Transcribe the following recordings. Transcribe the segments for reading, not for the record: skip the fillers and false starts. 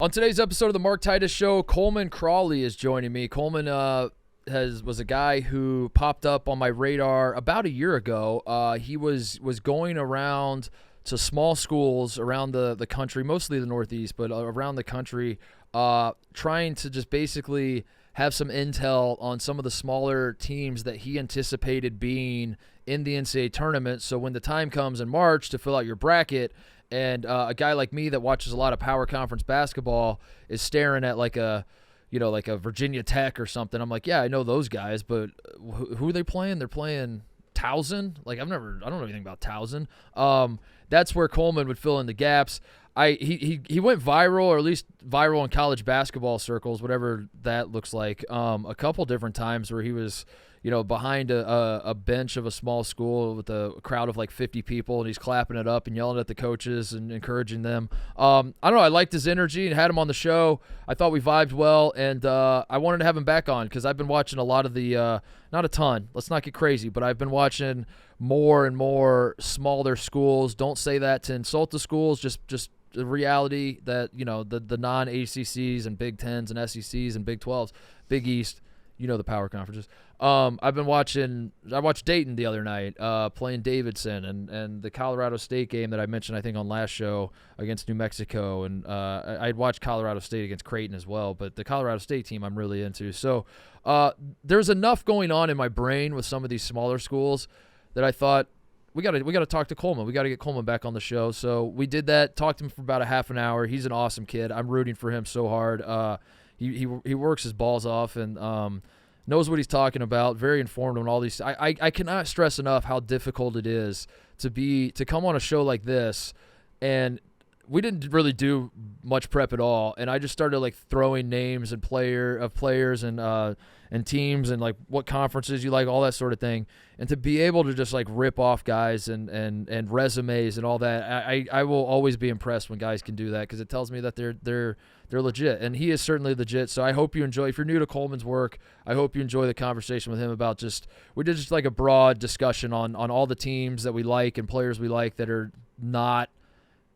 On today's episode of the Mark Titus Show, Coleman Crawley is joining me. Coleman was a guy who popped up on my radar about a year ago. He was going around to small schools around the country, mostly the Northeast, but around the country, trying to just basically have some intel on some of the smaller teams that he anticipated being in the NCAA tournament. So when the time comes in March to fill out your bracket, and a guy like me that watches a lot of power conference basketball is staring at like a Virginia Tech or something. I'm like, yeah, I know those guys, but who are they playing? They're playing Towson. Like I don't know anything about Towson. That's where Coleman would fill in the gaps. He went viral, or at least viral in college basketball circles, whatever that looks like, a couple different times where he was, behind a bench of a small school with a crowd of like 50 people, and he's clapping it up and yelling at the coaches and encouraging them. I don't know. I liked his energy and had him on the show. I thought we vibed well, and I wanted to have him back on because I've been watching a lot of the not a ton. Let's not get crazy, but I've been watching more and more smaller schools. Don't say that to insult the schools. Just the reality that, the non-ACCs and Big Tens and SECs and Big 12s, Big East, the power conferences. I watched Dayton the other night playing Davidson and the Colorado State game that I mentioned, I think, on last show against New Mexico. And I'd watched Colorado State against Creighton as well, but the Colorado State team I'm really into. So there's enough going on in my brain with some of these smaller schools that I thought, we got to talk to Coleman. We got to get Coleman back on the show. So we did that, talked to him for about a half an hour. He's an awesome kid. I'm rooting for him so hard. He works his balls off and knows what he's talking about, very informed on all these. I cannot stress enough how difficult it is to come on a show like this, and we didn't really do much prep at all, and I just started like throwing names and players and teams and like what conferences you like, all that sort of thing, and to be able to just like rip off guys and resumes and all that, I will always be impressed when guys can do that because it tells me that they're legit, and he is certainly legit. So I hope you enjoy. If you're new to Coleman's work, I hope you enjoy the conversation with him about we did just like a broad discussion on all the teams that we like and players we like that are not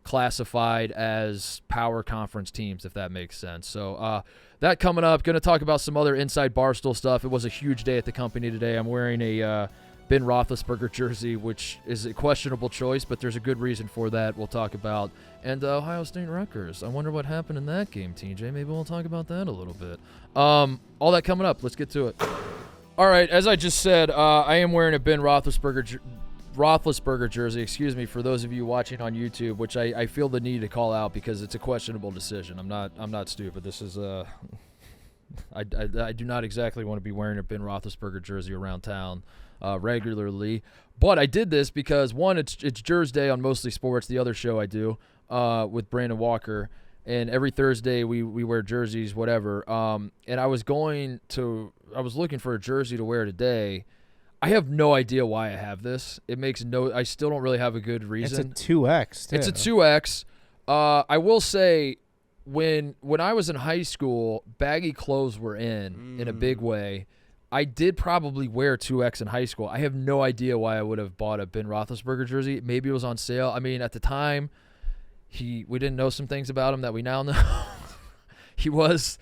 classified as power conference teams, if that makes sense. So that coming up. Going to talk about some other inside Barstool stuff. It was a huge day at the company today. I'm wearing a Ben Roethlisberger jersey, which is a questionable choice, but there's a good reason for that we'll talk about. And Ohio State Rutgers. I wonder what happened in that game, TJ. Maybe we'll talk about that a little bit. All that coming up. Let's get to it. All right, as I just said, I am wearing a Ben Roethlisberger jersey, for those of you watching on YouTube, which I feel the need to call out because it's a questionable decision. I'm not stupid. This is I do not exactly want to be wearing a Ben Roethlisberger jersey around town regularly, but I did this because one, it's Jersey Day on Mostly Sports, the other show I do with Brandon Walker, and every Thursday we wear jerseys, whatever. And I was looking for a jersey to wear today. I have no idea why I have this. I still don't really have a good reason. It's a 2X, too. It's a 2X. I will say, when I was in high school, baggy clothes were in a big way. I did probably wear 2X in high school. I have no idea why I would have bought a Ben Roethlisberger jersey. Maybe it was on sale. I mean, at the time, we didn't know some things about him that we now know. He was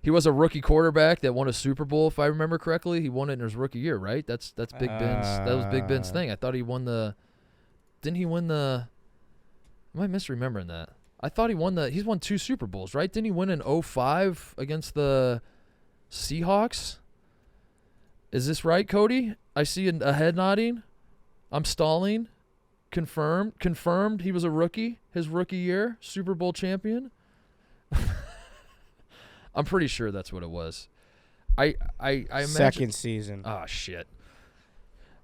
a rookie quarterback that won a Super Bowl, if I remember correctly. He won it in his rookie year, right? That's Big Ben's. That was Big Ben's thing. I thought he won the. Didn't he win the? Am I misremembering that? I thought he's won 2 Super Bowls, right? Didn't he win in 2005 against the Seahawks? Is this right, Cody? I see a head nodding. I'm stalling. Confirmed. He was a rookie. His rookie year, Super Bowl champion. I'm pretty sure that's what it was. I imagine. Second season. Oh, shit.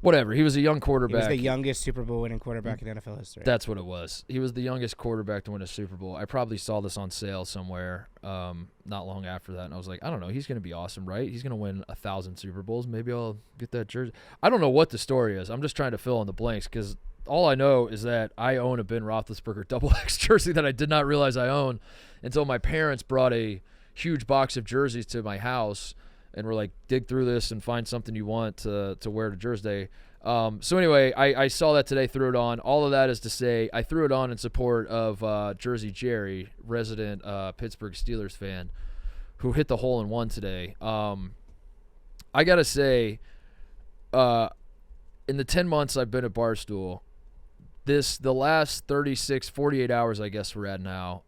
Whatever. He was a young quarterback. He was the youngest Super Bowl winning quarterback in NFL history. That's what it was. He was the youngest quarterback to win a Super Bowl. I probably saw this on sale somewhere not long after that, and I was like, I don't know. He's going to be awesome, right? He's going to win 1,000 Super Bowls. Maybe I'll get that jersey. I don't know what the story is. I'm just trying to fill in the blanks because all I know is that I own a Ben Roethlisberger XX jersey that I did not realize I owned until my parents brought a huge box of jerseys to my house and were like, dig through this and find something you want to wear to Jersey Day. So anyway, I saw that today, threw it on. All of that is to say, I threw it on in support of Jersey Jerry, resident Pittsburgh Steelers fan, who hit the hole in one today. I gotta say, in the 10 months I've been at Barstool, the last 36, 48 hours, I guess we're at now,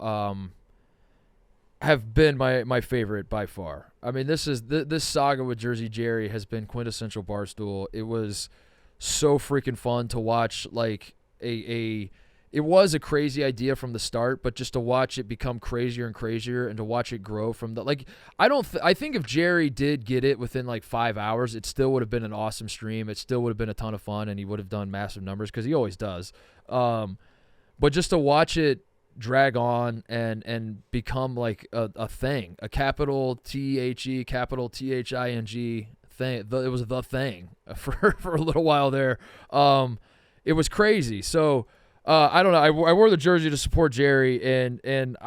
have been my favorite by far. I mean, this saga with Jersey Jerry has been quintessential Barstool. It was so freaking fun to watch. Like it was a crazy idea from the start, but just to watch it become crazier and crazier, and to watch it grow from the I think if Jerry did get it within like 5 hours, it still would have been an awesome stream. It still would have been a ton of fun, and he would have done massive numbers because he always does. But just to watch it drag on and become like a thing, a capital THE, capital THING thing. It was the thing for a little while there. It was crazy. So I don't know. I wore the jersey to support Jerry, and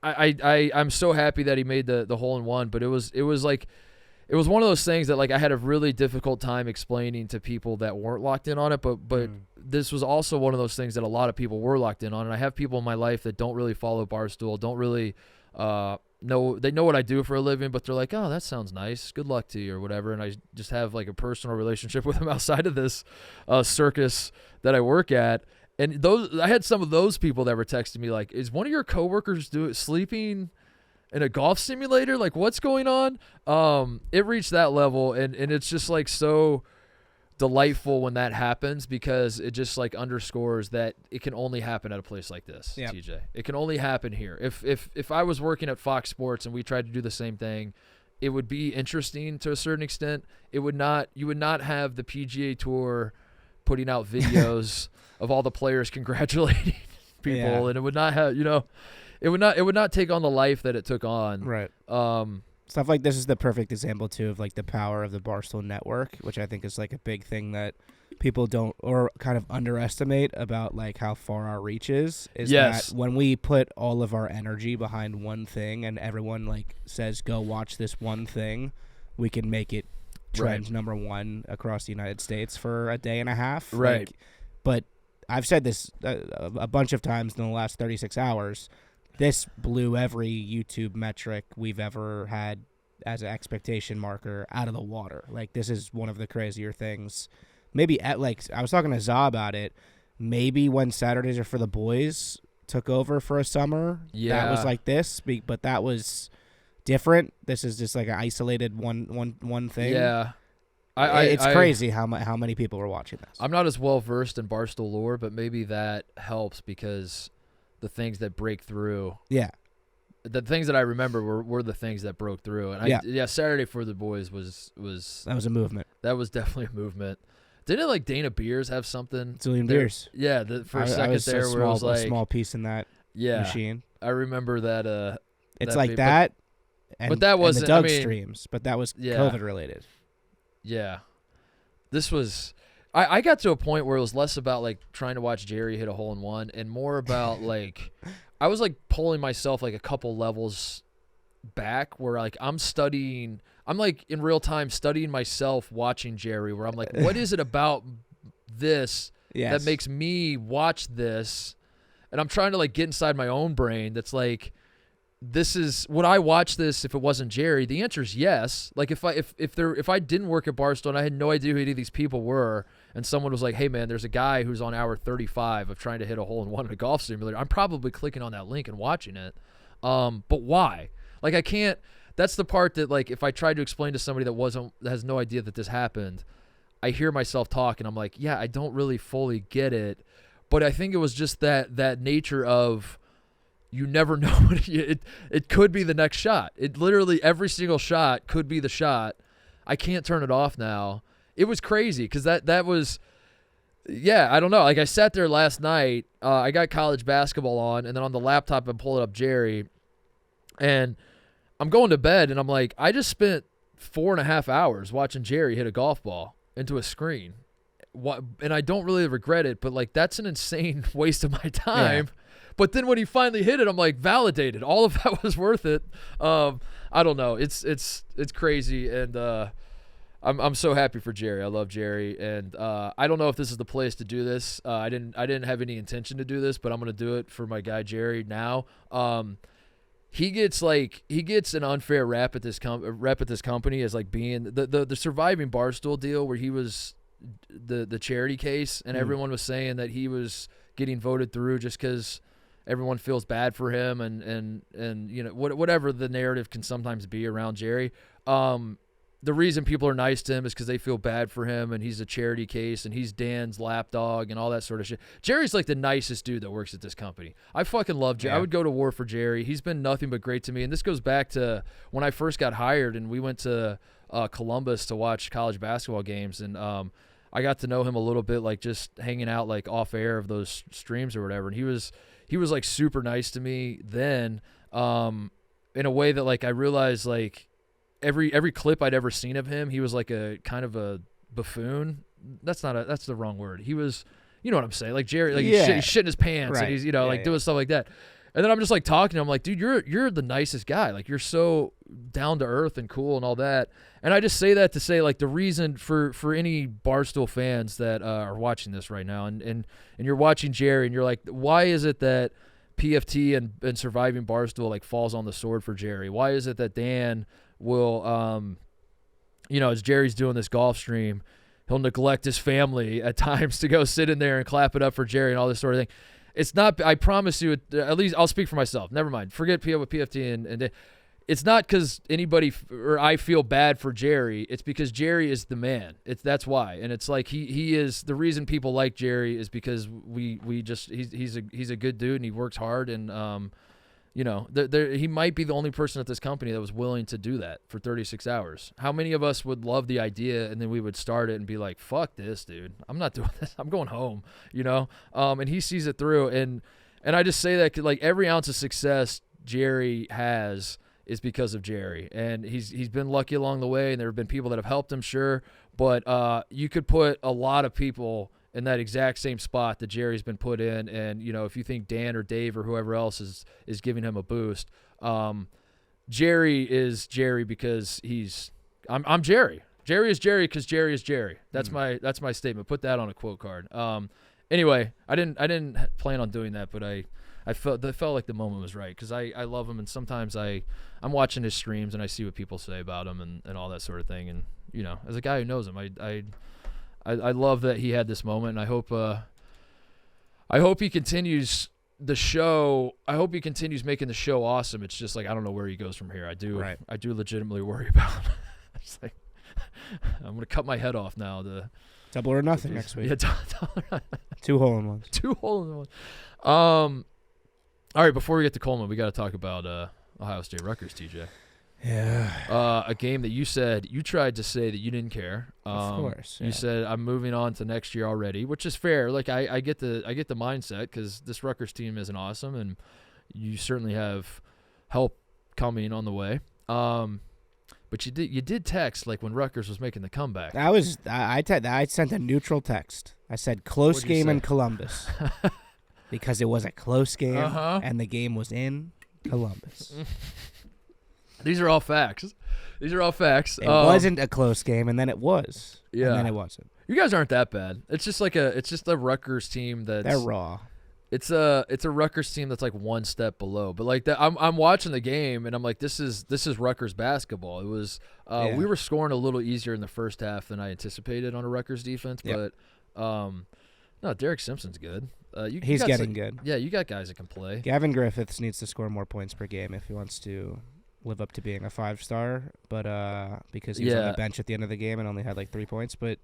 I'm so happy that he made the hole in one. But it was one of those things that like I had a really difficult time explaining to people that weren't locked in on it. But this was also one of those things that a lot of people were locked in on. And I have people in my life that don't really follow Barstool, don't really they know what I do for a living, but they're like, oh, that sounds nice. Good luck to you or whatever. And I just have like a personal relationship with them outside of this circus that I work at. And I had some of those people that were texting me like, is one of your coworkers sleeping in a golf simulator? Like, what's going on? It reached that level, and it's just like so delightful when that happens, because it just like underscores that it can only happen at a place like this. Yep. TJ, it can only happen here. If I was working at Fox Sports and we tried to do the same thing, it would be interesting to a certain extent. You would not have the PGA Tour putting out videos of all the players congratulating people, and it would not have, it would not take on the life that it took on. Right. Stuff like this is the perfect example too of like the power of the Barstool Network, which I think is like a big thing that people don't or kind of underestimate about like how far our reach is yes. that when we put all of our energy behind one thing and everyone like says go watch this one thing, we can make it trend number one across the United States for a day and a half. Right. But I've said this a bunch of times in the last 36 hours. This blew every YouTube metric we've ever had as an expectation marker out of the water. Like, this is one of the crazier things. Maybe, I was talking to Za about it. Maybe when Saturdays Are for the Boys took over for a summer, that was like this, but that was different. This is just like an isolated one thing. Yeah. It's crazy how many people were watching this. I'm not as well versed in Barstool lore, but maybe that helps because the things that break through. Yeah. The things that I remember were the things that broke through. And Saturday for the Boys was that was a movement. That was definitely a movement. Didn't like Dana Beers have something? Julian Beers. Yeah, for a second there where it was like a small piece in that machine. I remember that it's like that. But that wasn't the Doug streams, but that was COVID related. Yeah. This was I got to a point where it was less about like trying to watch Jerry hit a hole in one and more about like I was like pulling myself like a couple levels back where like I'm like in real time studying myself watching Jerry, where I'm like, what is it about this that makes me watch this? And I'm trying to like get inside my own brain that's like, would I watch this if it wasn't Jerry? The answer is yes. Like if I didn't work at Barstool and I had no idea who any of these people were, and someone was like, hey man, there's a guy who's on hour 35 of trying to hit a hole in one in a golf simulator, I'm probably clicking on that link and watching it. But why? Like I can't. That's the part that like if I tried to explain to somebody that has no idea that this happened, I hear myself talk and I'm like, yeah, I don't really fully get it. But I think it was just that nature of, you never know. It could be the next shot. It literally, every single shot could be the shot. I can't turn it off now. It was crazy because that was, I don't know. Like I sat there last night. I got college basketball on, and then on the laptop I'm pulling up Jerry, and I'm going to bed, and I'm like, I just spent 4.5 hours watching Jerry hit a golf ball into a screen. And I don't really regret it, but like that's an insane waste of my time. Yeah. But then when he finally hit it, I'm like, validated. All of that was worth it. I don't know. It's crazy, and I'm so happy for Jerry. I love Jerry, and I don't know if this is the place to do this. I didn't have any intention to do this, but I'm gonna do it for my guy Jerry now. He gets an unfair rep at this company as like being the surviving Barstool deal where he was the charity case, and everyone was saying that he was getting voted through just because everyone feels bad for him, and whatever the narrative can sometimes be around Jerry. The reason people are nice to him is because they feel bad for him, and he's a charity case, and he's Dan's lapdog and all that sort of shit. Jerry's like the nicest dude that works at this company. I fucking love Jerry. Yeah. I would go to war for Jerry. He's been nothing but great to me, and this goes back to when I first got hired, and we went to Columbus to watch college basketball games, and I got to know him a little bit, like just hanging out like off air of those streams or whatever, and he was like super nice to me then, in a way that like I realized like every clip I'd ever seen of him, he was like a kind of a buffoon. That's the wrong word. He was, you know what I'm saying? Like Jerry, like he's shitting his pants, right. And he's doing stuff like that. And then I'm just like talking to him, like, dude, you're the nicest guy. Like you're so down to earth and cool and all that. And I just say that to say like the reason for any Barstool fans that are watching this right now, and you're watching Jerry, and you're like, why is it that PFT and surviving Barstool like falls on the sword for Jerry? Why is it that Dan will, as Jerry's doing this golf stream, he'll neglect his family at times to go sit in there and clap it up for Jerry and all this sort of thing? It's not, I promise you, at least I'll speak for myself. Never mind. Forget PFT and it's not because anybody or I feel bad for Jerry. It's because Jerry is the man. That's why. And it's like he is the reason people like Jerry is because he's a good dude and he works hard, and he might be the only person at this company that was willing to do that for 36 hours. How many of us would love the idea and then we would start it and be like, fuck this, dude. I'm not doing this. I'm going home, and he sees it through. And I just say that like every ounce of success Jerry has is because of Jerry. And he's been lucky along the way, and there have been people that have helped him, sure. But you could put a lot of people in that exact same spot that Jerry's been put in, and if you think Dan or Dave or whoever else is giving him a boost, Jerry is Jerry because I'm Jerry. Jerry is Jerry because Jerry is Jerry. That's my statement. Put that on a quote card. Anyway, I didn't plan on doing that, but I felt like the moment was right because I love him, and sometimes I'm watching his streams and I see what people say about him and all that sort of thing, and as a guy who knows him, I love that he had this moment, and I hope he continues the show. I hope he continues making the show awesome. It's just like I don't know where he goes from here. I do legitimately worry about him. It's like I'm gonna cut my head off now. Double or nothing next week. Yeah, 2 hole-in-ones. 2 hole-in-ones. All right, before we get to Coleman, we got to talk about Ohio State Rutgers, TJ. Yeah. A game that you tried to say that you didn't care. Of course. Yeah. You said I'm moving on to next year already, which is fair. Like I get the mindset because this Rutgers team isn't awesome, and you certainly have help coming on the way. But you did text like when Rutgers was making the comeback. I sent a neutral text. I said close game in Columbus because it was a close game and the game was in Columbus. These are all facts. It wasn't a close game, and then it was. Yeah. And then it wasn't. You guys aren't that bad. It's just a Rutgers team that's they're raw. It's a Rutgers team that's like one step below. But like that, I'm watching the game and I'm like, this is Rutgers basketball. It was we were scoring a little easier in the first half than I anticipated on a Rutgers defense. Yep. But no, Derek Simpson's good. He's getting good. Yeah, you got guys that can play. Gavin Griffiths needs to score more points per game if he wants to live up to being a 5-star, but because he was on the bench at the end of the game and only had like 3 points. But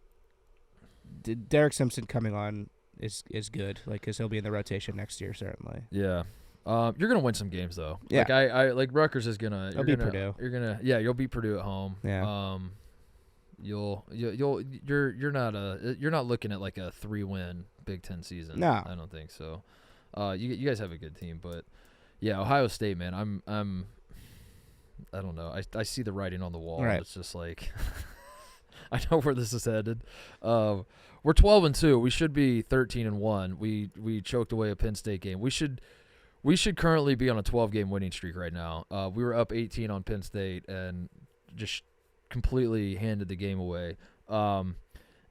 Derek Simpson coming on is good, like because he'll be in the rotation next year certainly. Yeah, you're gonna win some games though. Yeah, like I like Rutgers is gonna. You'll beat Purdue. You'll beat Purdue at home. Yeah. You're not looking at like a 3-win Big Ten season. No, I don't think so. You guys have a good team, but yeah, Ohio State, man, I don't know. I see the writing on the wall. Right. It's just like I know where this is headed. We're 12-2. We should be 13-1. We choked away a Penn State game. We should currently be on a 12-game winning streak right now. We were up 18 on Penn State and just completely handed the game away. And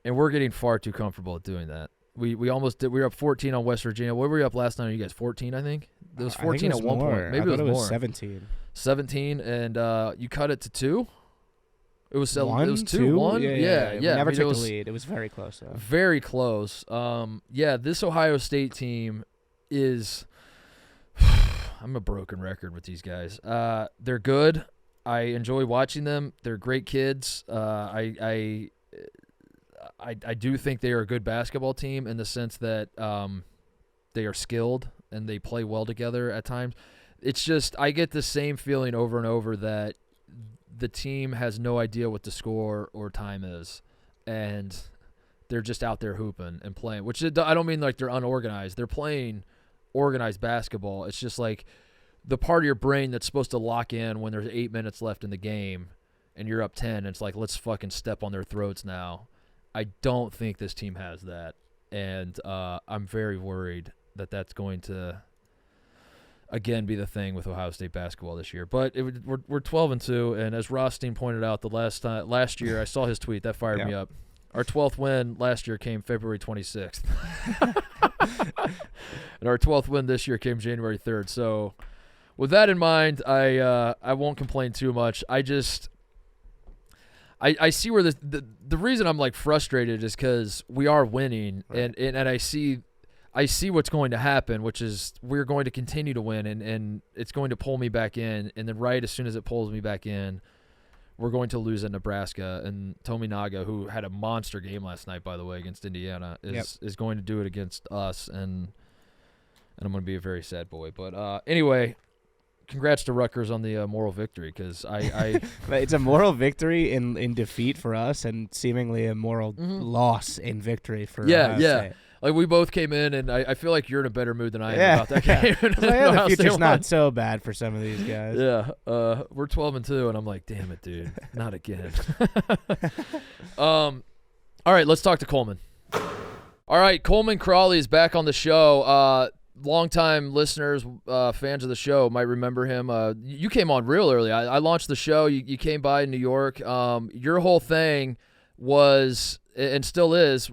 we're getting far too comfortable at doing that. We almost did. We were up 14 on West Virginia. What were we up last night? You guys 14, I think. It was 14 at one point. Maybe it was more. 17. 17, and you cut it to 2. It was 2, 1. Yeah. We never took the lead. It was very close, though. Very close. This Ohio State team is. I'm a broken record with these guys. They're good. I enjoy watching them. They're great kids. I do think they are a good basketball team in the sense that they are skilled and they play well together at times. It's just I get the same feeling over and over that the team has no idea what the score or time is, and they're just out there hooping and playing, which I don't mean like they're unorganized. They're playing organized basketball. It's just like the part of your brain that's supposed to lock in when there's 8 minutes left in the game and you're up 10, and it's like, let's fucking step on their throats now. I don't think this team has that, and I'm very worried that that's going to again be the thing with Ohio State basketball this year. But we're 12-2, and as Rothstein pointed out last year, I saw his tweet that fired me up. Our 12th win last year came February 26th, and our 12th win this year came January 3rd. So, with that in mind, I won't complain too much. I see where the reason I'm like frustrated is because we are winning, right. and I see what's going to happen, which is we're going to continue to win, and it's going to pull me back in, and then right as soon as it pulls me back in, we're going to lose at Nebraska, and Tominaga, who had a monster game last night, by the way, against Indiana, is going to do it against us, and I'm going to be a very sad boy. But anyway. Congrats to Rutgers on the moral victory, because it's a moral victory in defeat for us, and seemingly a moral loss in victory for Ohio State. Like we both came in, and I feel like you're in a better mood than I am about that game. The future's not so bad for some of these guys. Yeah, we're 12-2, and I'm like, damn it, dude, not again. All right, let's talk to Coleman. All right, Coleman Crawley is back on the show. Longtime listeners, fans of the show might remember him. You came on real early. I launched the show. You came by in New York. Your whole thing was, and still is,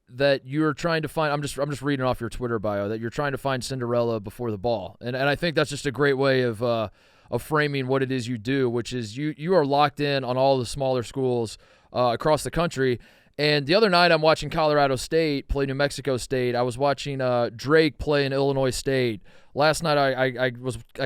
that you were trying to find. I'm just reading off your Twitter bio that you're trying to find Cinderella before the ball, and I think that's just a great way of framing what it is you do, which is you are locked in on all the smaller schools across the country. And the other night, I'm watching Colorado State play New Mexico State. I was watching Drake play in Illinois State. Last night, I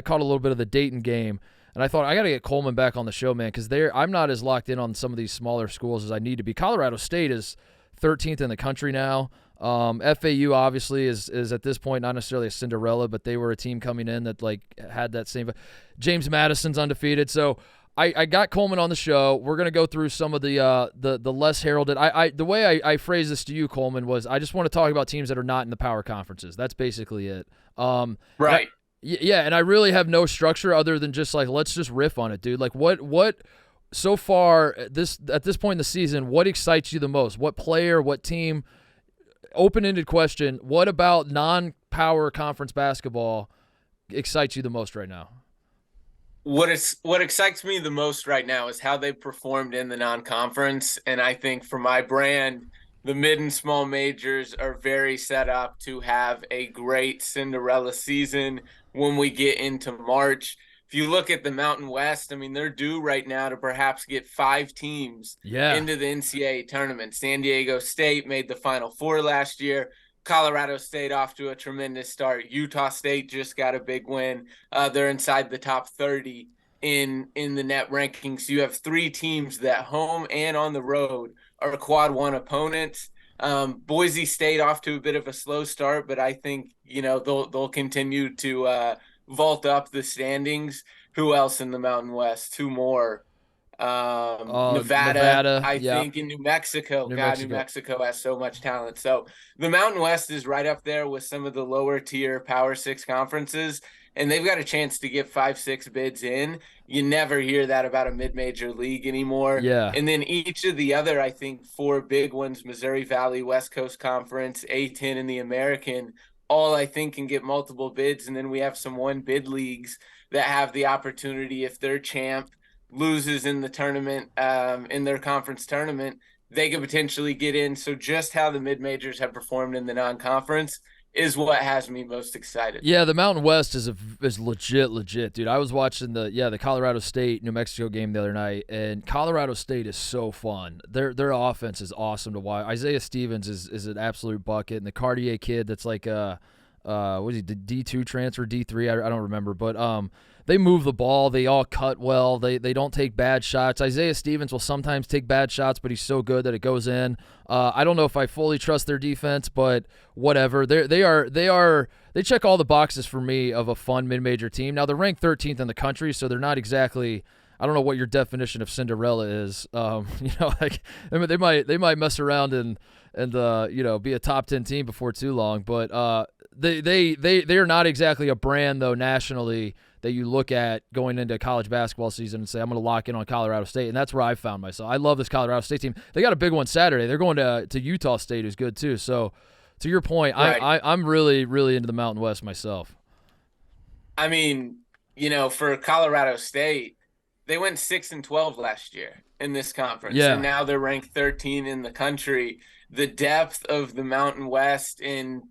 caught a little bit of the Dayton game, and I thought I got to get Coleman back on the show, man, because I'm not as locked in on some of these smaller schools as I need to be. Colorado State is 13th in the country now. FAU obviously is at this point not necessarily a Cinderella, but they were a team coming in that like had that same. James Madison's undefeated, so. I got Coleman on the show. We're gonna go through some of the less heralded. The way I phrased this to you, Coleman, was I just want to talk about teams that are not in the power conferences. That's basically it. Right. Yeah, and I really have no structure other than just like let's just riff on it, dude. Like what so far at this point in the season, what excites you the most? What player? What team? Open-ended question. What about non-power conference basketball excites you the most right now? What excites me the most right now is how they performed in the non-conference, and I think for my brand, the mid and small majors are very set up to have a great Cinderella season when we get into March. If you look at the Mountain West, I mean, they're due right now to perhaps get 5 teams into the NCAA tournament. San Diego State made the Final Four last year. Colorado State off to a tremendous start. Utah State just got a big win. They're inside the top 30 in the net rankings. You have 3 teams that home and on the road are quad 1 opponents. Boise State off to a bit of a slow start, but I think they'll continue to vault up the standings. Who else in the Mountain West? 2 more. Nevada, I think in New Mexico. New Mexico has so much talent. So the Mountain West is right up there with some of the lower tier Power 6 conferences, and they've got a chance to get 5-6 bids in. You never hear that about a mid-major league anymore. Yeah. And then each of the other, I think, 4 big ones, Missouri Valley, West Coast Conference, A-10, and the American, all I think can get multiple bids. And then we have some 1-bid leagues that have the opportunity, if they're champ, loses in the tournament, in their conference tournament, they could potentially get in. So just how the mid-majors have performed in the non-conference is what has me most excited. Yeah, the Mountain West is legit, dude. I was watching the Colorado State New Mexico game the other night, and Colorado State is so fun. Their offense is awesome to watch. Isaiah Stevens is an absolute bucket, and the Cartier kid that's like what is he, the D2 transfer, D3? I don't remember, but they move the ball. They all cut well. They don't take bad shots. Isaiah Stevens will sometimes take bad shots, but he's so good that it goes in. I don't know if I fully trust their defense, but whatever. They check all the boxes for me of a fun mid-major team. Now they're ranked 13th in the country, so they're not exactly. I don't know what your definition of Cinderella is. Like they might mess around and be a top 10 team before too long, but they are not exactly a brand though nationally that you look at going into college basketball season and say, I'm going to lock in on Colorado State. And that's where I found myself. I love this Colorado State team. They got a big one Saturday. They're going to Utah State, who's good too. So to your point, right. I'm really, really into the Mountain West myself. I mean, for Colorado State, they went 6-12 last year in this conference. Yeah. And now they're ranked 13 in the country. The depth of the Mountain West in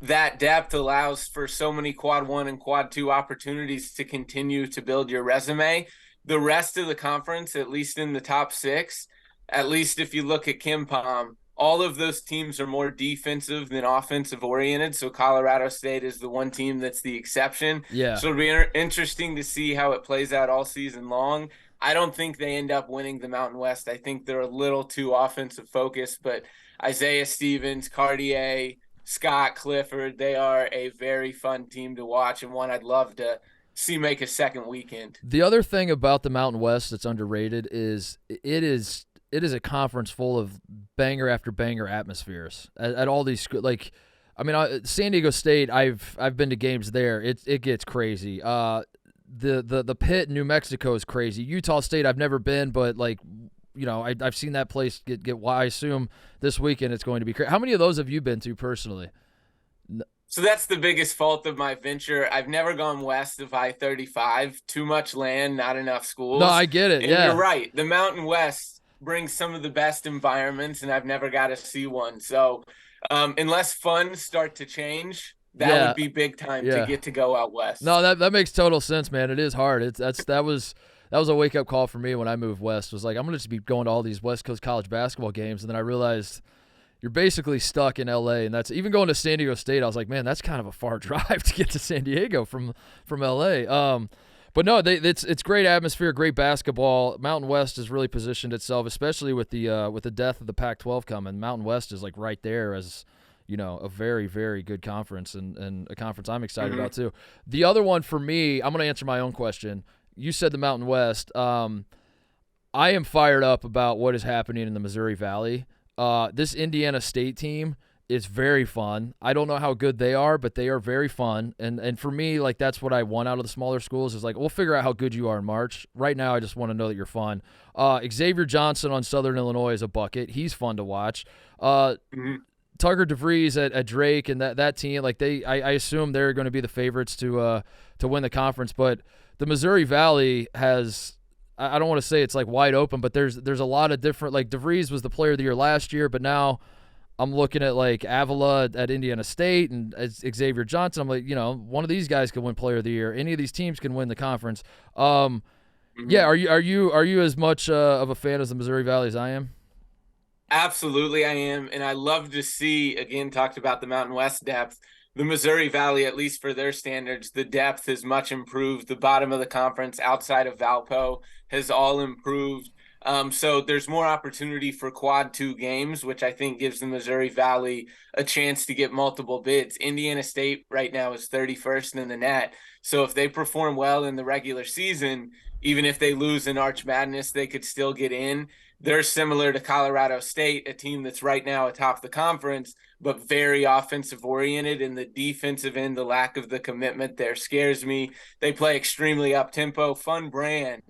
that depth allows for so many quad 1 and quad 2 opportunities to continue to build your resume. The rest of the conference, at least in the top 6, at least if you look at KenPom, all of those teams are more defensive than offensive oriented. So Colorado State is the one team that's the exception. Yeah. So it'll be interesting to see how it plays out all season long. I don't think they end up winning the Mountain West. I think they're a little too offensive focused, but Isaiah Stevens, Cartier, Scott, Clifford, they are a very fun team to watch and one I'd love to see make a second weekend. The other thing about the Mountain West that's underrated is it is a conference full of banger after banger atmospheres at all these San Diego State. I've been to games there. It gets crazy. The pit in New Mexico is crazy. Utah State I've never been, but I've seen that place get. I assume this weekend it's going to be crazy. How many of those have you been to personally? So that's the biggest fault of my venture. I've never gone west of I-35. Too much land, not enough schools. No, I get it. And yeah, you're right. The Mountain West brings some of the best environments, and I've never got to see one. So unless funds start to change, that would be big time to get to go out west. No, that makes total sense, man. It is hard. That was a wake up call for me when I moved west. Was like, I'm gonna just be going to all these West Coast college basketball games, and then I realized you're basically stuck in LA, and that's even going to San Diego State. I was like, man, that's kind of a far drive to get to San Diego from LA. But no, it's great atmosphere, great basketball. Mountain West has really positioned itself, especially with the death of the Pac-12 coming. Mountain West is like right there as a very, very good conference and a conference I'm excited about too. The other one for me, I'm going to answer my own question. You said the Mountain West. I am fired up about what is happening in the Missouri Valley. This Indiana State team is very fun. I don't know how good they are, but they are very fun. And for me, like, that's what I want out of the smaller schools is like, we'll figure out how good you are in March. Right now, I just want to know that you're fun. Xavier Johnson on Southern Illinois is a bucket. He's fun to watch. Tucker DeVries at Drake and that team, like I assume they're going to be the favorites to win the conference. But the Missouri Valley has, I don't want to say it's like wide open, but there's a lot of different, like DeVries was the player of the year last year, but now I'm looking at like Avila at Indiana State and Xavier Johnson. I'm like, one of these guys could win player of the year. Any of these teams can win the conference. Yeah, are you as much of a fan as the Missouri Valley as I am? Absolutely, I am. And I love to see, again, talked about the Mountain West depth. The Missouri Valley, at least for their standards, the depth has much improved. The bottom of the conference outside of Valpo has all improved. So there's more opportunity for quad 2 games, which I think gives the Missouri Valley a chance to get multiple bids. Indiana State right now is 31st in the net. So if they perform well in the regular season, even if they lose in Arch Madness, they could still get in. They're similar to Colorado State, a team that's right now atop the conference, but very offensive oriented. In the defensive end, the lack of the commitment there scares me. They play extremely up-tempo, fun brand,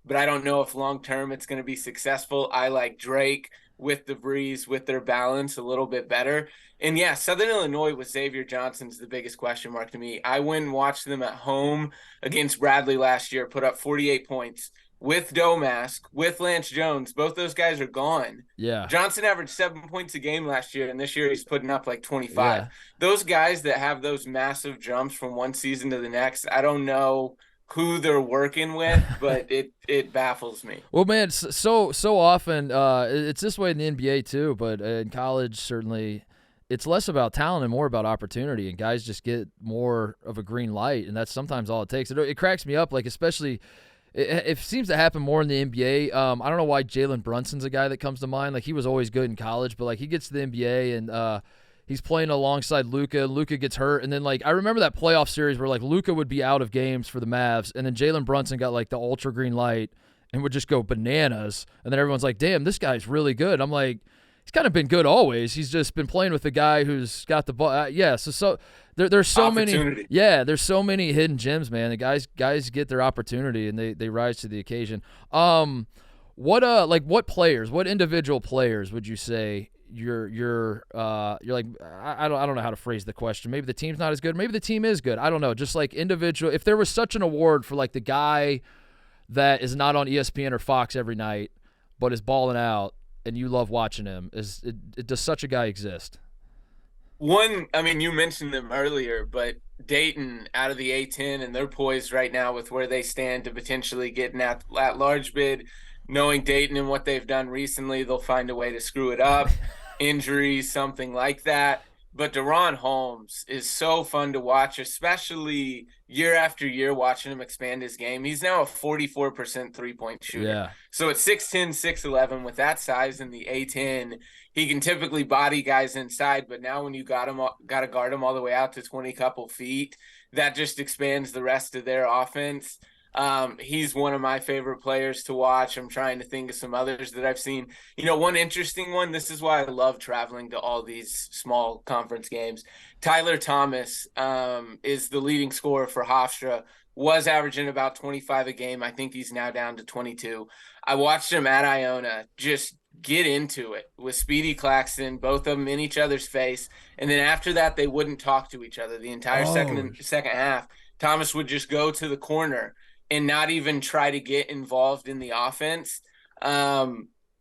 but I don't know if long-term it's going to be successful. I like Drake with the Breeze, with their balance a little bit better. And yeah, Southern Illinois with Xavier Johnson's the biggest question mark to me. I went and watched them at home against Bradley last year, put up 48 points. with Domask, with Lance Jones. Both those guys are gone. Yeah. Johnson averaged 7 points a game last year, and this year he's putting up like 25. Yeah. Those guys that have those massive jumps from one season to the next, I don't know who they're working with, but it baffles me. Well, man, so often it's this way in the NBA too, but in college certainly it's less about talent and more about opportunity, and guys just get more of a green light, and that's sometimes all it takes. It cracks me up, like especially it seems to happen more in the NBA. I don't know why Jalen Brunson's a guy that comes to mind. Like he was always good in college, but like he gets to the NBA and he's playing alongside Luka. Luka gets hurt, and then like I remember that playoff series where like Luka would be out of games for the Mavs, and then Jalen Brunson got like the ultra green light and would just go bananas, and then everyone's like, "Damn, this guy's really good." I'm like, he's kind of been good always. He's just been playing with a guy who's got the ball. So there's so many. Yeah, there's so many hidden gems, man. The guys get their opportunity and they rise to the occasion. What players, what individual players would you say? You're like I don't know how to phrase the question. Maybe the team's not as good. Maybe the team is good. I don't know. Just like individual. If there was such an award for like the guy that is not on ESPN or Fox every night, but is balling out, and you love watching him, does such a guy exist? One, I mean, you mentioned them earlier, but Dayton out of the A10, and they're poised right now with where they stand to potentially get an at-large bid. Knowing Dayton and what they've done recently, they'll find a way to screw it up. Injuries, something like that. But DeRon Holmes is so fun to watch, especially year after year watching him expand his game. He's now a 44% three-point shooter. Yeah. So at 6'10", 6'11", with that size in the A10, he can typically body guys inside. But now when you got to guard him all the way out to 20 couple feet, that just expands the rest of their offense. He's one of my favorite players to watch. I'm trying to think of some others that I've seen. You know, one interesting one, this is why I love traveling to all these small conference games. Tyler Thomas is the leading scorer for Hofstra, was averaging about 25 a game. I think he's now down to 22. I watched him at Iona just get into it with Speedy Claxton, both of them in each other's face. And then after that, they wouldn't talk to each other the entire second half. Thomas would just go to the corner and not even try to get involved in the offense. It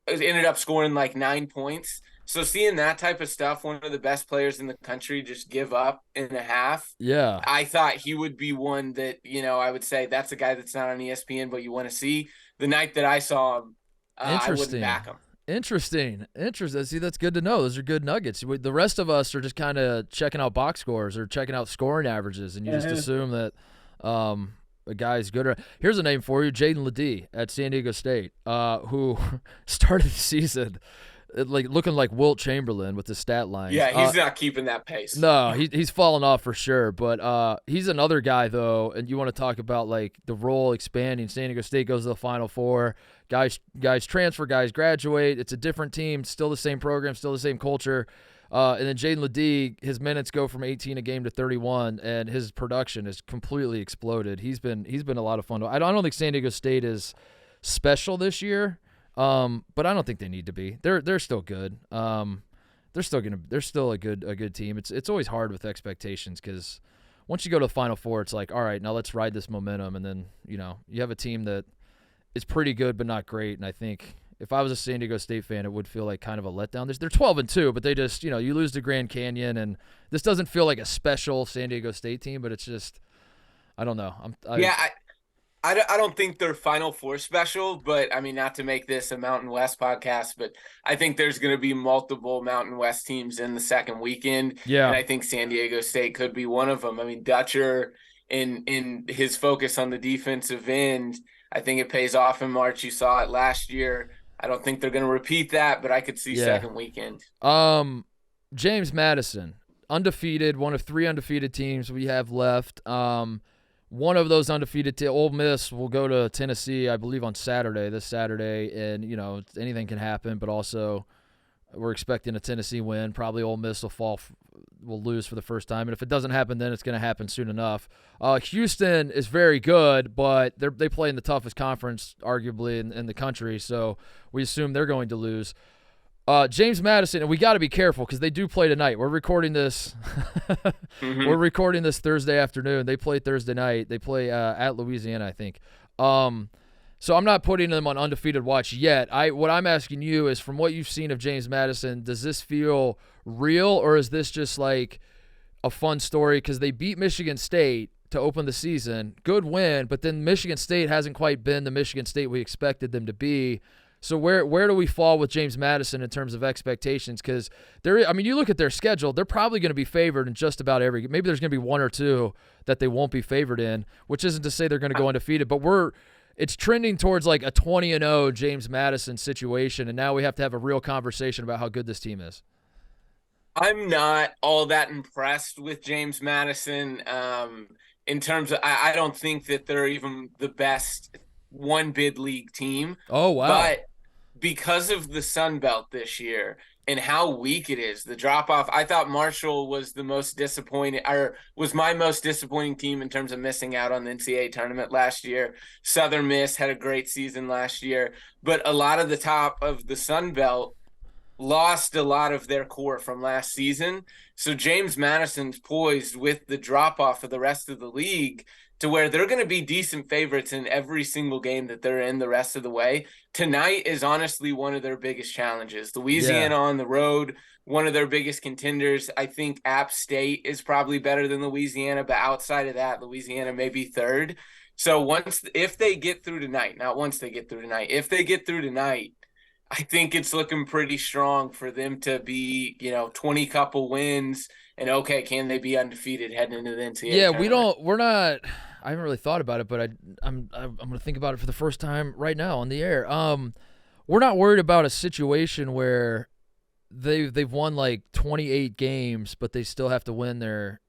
ended up scoring like 9 points. So seeing that type of stuff, one of the best players in the country just give up in a half. Yeah. I thought he would be one that, you know, I would say that's a guy that's not on ESPN, but you want to see. The night that I saw him, I wouldn't back him. Interesting. See, that's good to know. Those are good nuggets. The rest of us are just kind of checking out box scores or checking out scoring averages, and you just assume that a guy's good. Here's a name for you, Jaden Ledee at San Diego State, who started the season like looking like Wilt Chamberlain with the stat line. Yeah, he's not keeping that pace. No, he's fallen off for sure. But he's another guy though, and you want to talk about like the role expanding. San Diego State goes to the Final Four. Guys transfer, guys graduate. It's a different team, still the same program, still the same culture. And then Jaden Ledee, his minutes go from 18 a game to 31, and his production has completely exploded. He's been a lot of fun. I don't think San Diego State is special this year, but I don't think they need to be. They're still good. They're still a good team. It's always hard with expectations because once you go to the Final Four, it's like, all right, now let's ride this momentum, and then you have a team that is pretty good but not great, and I think if I was a San Diego State fan, it would feel like kind of a letdown. They're 12-2, but they just, you lose to Grand Canyon, and this doesn't feel like a special San Diego State team, but it's just, I don't know. I don't think they're Final Four special, but I mean, not to make this a Mountain West podcast, but I think there's going to be multiple Mountain West teams in the second weekend. Yeah. And I think San Diego State could be one of them. I mean, Dutcher in his focus on the defensive end, I think it pays off in March. You saw it last year. I don't think they're going to repeat that, but I could see second weekend. James Madison, undefeated, one of 3 undefeated teams we have left. One of those undefeated Ole Miss will go to Tennessee, I believe, on this Saturday, and anything can happen. But also, we're expecting a Tennessee win. Probably Ole Miss will lose for the first time, and if it doesn't happen, then it's going to happen soon enough. Houston is very good, but they play in the toughest conference, arguably, in the country, so we assume they're going to lose. James Madison, and we got to be careful because they do play tonight. We're recording this. We're recording this Thursday afternoon. They play Thursday night. They play at Louisiana, I think. So I'm not putting them on undefeated watch yet. What I'm asking you is, from what you've seen of James Madison, does this feel real, or is this just like a fun story? Because they beat Michigan State to open the season. Good win, but then Michigan State hasn't quite been the Michigan State we expected them to be. So where do we fall with James Madison in terms of expectations? Because you look at their schedule, they're probably going to be favored in just about every. Maybe there's going to be one or two that they won't be favored in, which isn't to say they're going to go undefeated, but it's trending towards like a 20-0 James Madison situation, and now we have to have a real conversation about how good this team is. I'm not all that impressed with James Madison in terms of I don't think that they're even the best one bid league team. Oh, wow. But because of the Sun Belt this year and how weak it is, the drop off, I thought Marshall was the most disappointing, or was my most disappointing team in terms of missing out on the NCAA tournament last year. Southern Miss had a great season last year, but a lot of the top of the Sun Belt lost a lot of their core from last season. So James Madison's poised with the drop off of the rest of the league to where they're going to be decent favorites in every single game that they're in the rest of the way. Tonight is honestly one of their biggest challenges. Louisiana on the road, one of their biggest contenders. I think App State is probably better than Louisiana, but outside of that, Louisiana may be third. So if they get through tonight, if they get through tonight, I think it's looking pretty strong for them to be, 20 couple wins. And okay, can they be undefeated heading into the NCAA tournament? I haven't really thought about it, but I'm going to think about it for the first time right now on the air. We're not worried about a situation where they've won like 28 games, but they still have to win their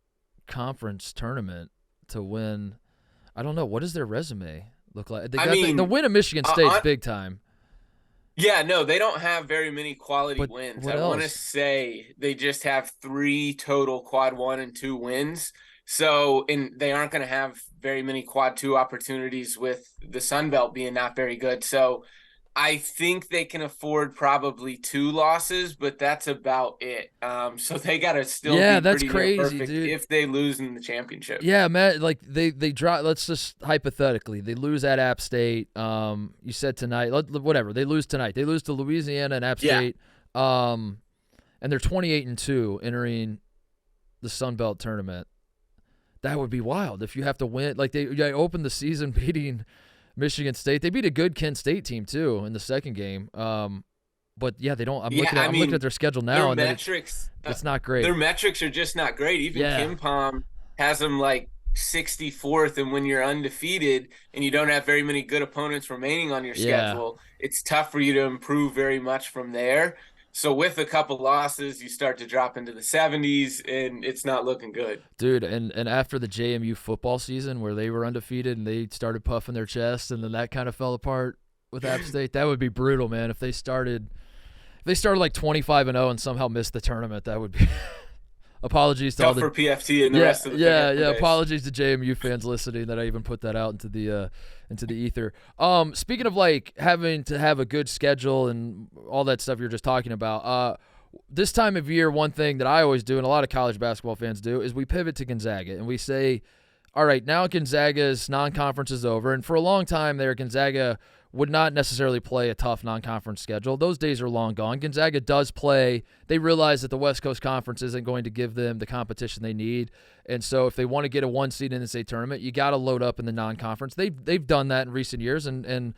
conference tournament to win. I don't know. What does their resume look like? The win of Michigan State's big time. Yeah, no, they don't have very many quality wins. I want to say they just have 3 total quad 1 and 2 wins. So, and they aren't going to have very many quad 2 opportunities with the Sun Belt being not very good. So I think they can afford probably 2 losses, but that's about it. So they got to still be that's pretty crazy, perfect dude. if they lose in the championship. Yeah, man, like they drop. Let's just hypothetically, they lose at App State. You said tonight, whatever. They lose tonight. They lose to Louisiana and App State. And they're 28-2 entering the Sun Belt tournament. That would be wild if you have to win. Like they opened the season beating Michigan State. They beat a good Kent State team too in the second game. But yeah, they don't. I'm looking at their schedule now, and metrics, it's not great. Their metrics are just not great. Even Kim Pom has them like 64th, and when you're undefeated and you don't have very many good opponents remaining on your schedule, it's tough for you to improve very much from there. So with a couple losses, you start to drop into the 70s, and it's not looking good. Dude, and after the JMU football season where they were undefeated and they started puffing their chest, and then that kind of fell apart with App State, that would be brutal, man. If they started like 25-0 and somehow missed the tournament, that would be apologies to tough all the for PFT and the rest of the base. Apologies to JMU fans listening that I even put that out into the ether. Speaking of like having to have a good schedule and all that stuff you're just talking about, this time of year, one thing that I always do and a lot of college basketball fans do is we pivot to Gonzaga and we say, all right, now Gonzaga's non-conference is over, and for a long time there, Gonzaga would not necessarily play a tough non-conference schedule. Those days are long gone. Gonzaga does play. They realize that the West Coast Conference isn't going to give them the competition they need, and so if they want to get a 1 seed in the NCAA tournament, you got to load up in the non-conference. They've done that in recent years, and